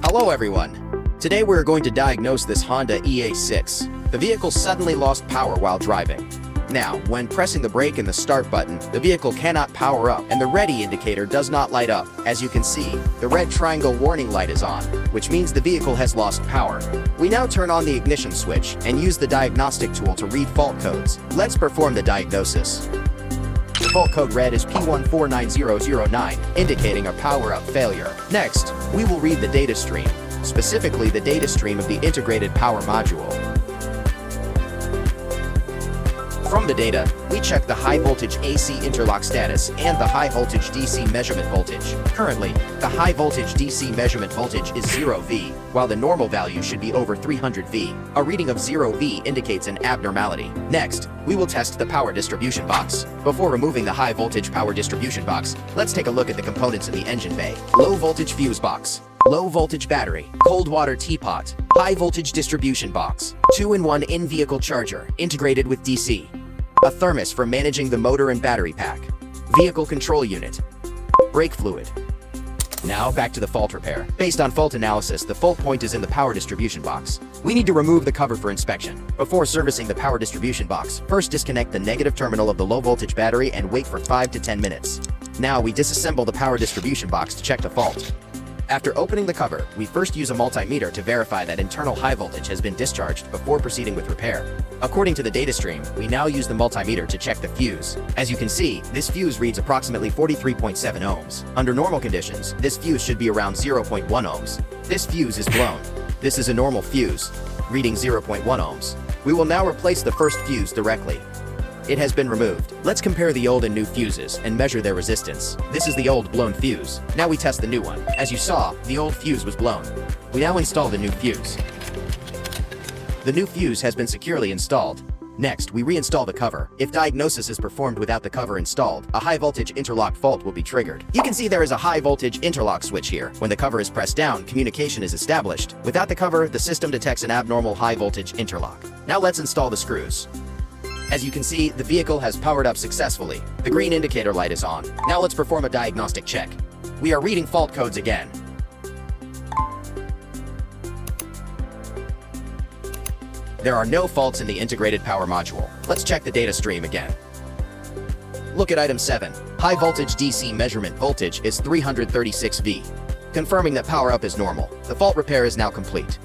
Hello everyone! Today we're going to diagnose this Honda EA6. The vehicle suddenly lost power while driving. Now, when pressing the brake and the start button, the vehicle cannot power up and the ready indicator does not light up. As you can see, the red triangle warning light is on, which means the vehicle has lost power. We now turn on the ignition switch and use the diagnostic tool to read fault codes. Let's perform the diagnosis. The fault code read is P149009, indicating a power-up failure. Next, we will read the data stream, specifically the data stream of the integrated power module. From the data, we check the high voltage AC interlock status and the high voltage DC measurement voltage. Currently, the high voltage DC measurement voltage is 0V, while the normal value should be over 300V. A reading of 0V indicates an abnormality. Next, we will test the power distribution box. Before removing the high voltage power distribution box, let's take a look at the components in the engine bay. Low voltage fuse box, low voltage battery, cold water teapot, high voltage distribution box, 2-in-1 in-vehicle charger, integrated with DC, a thermos for managing the motor and battery pack, vehicle control unit, brake fluid. Now back to the fault repair. Based on fault analysis, the fault point is in the power distribution box. We need to remove the cover for inspection. Before servicing the power distribution box, first disconnect the negative terminal of the low voltage battery and wait for 5 to 10 minutes. Now we disassemble the power distribution box to check the fault. After opening the cover, we first use a multimeter to verify that internal high voltage has been discharged before proceeding with repair. According to the data stream, we now use the multimeter to check the fuse. As you can see, this fuse reads approximately 43.7 ohms. Under normal conditions, this fuse should be around 0.1 ohms. This fuse is blown. This is a normal fuse, reading 0.1 ohms. We will now replace the first fuse directly. It has been removed. Let's compare the old and new fuses and measure their resistance. This is the old blown fuse. Now we test the new one. As you saw, the old fuse was blown. We now install the new fuse. The new fuse has been securely installed. Next, we reinstall the cover. If diagnosis is performed without the cover installed, a high voltage interlock fault will be triggered. You can see there is a high voltage interlock switch here. When the cover is pressed down, communication is established. Without the cover, the system detects an abnormal high voltage interlock. Now let's install the screws. As you can see, the vehicle has powered up successfully. The green indicator light is on. Now let's perform a diagnostic check. We are reading fault codes again. There are no faults in the integrated power module. Let's check the data stream again. Look at item 7. High voltage DC measurement voltage is 336V, confirming that power up is normal. The fault repair is now complete.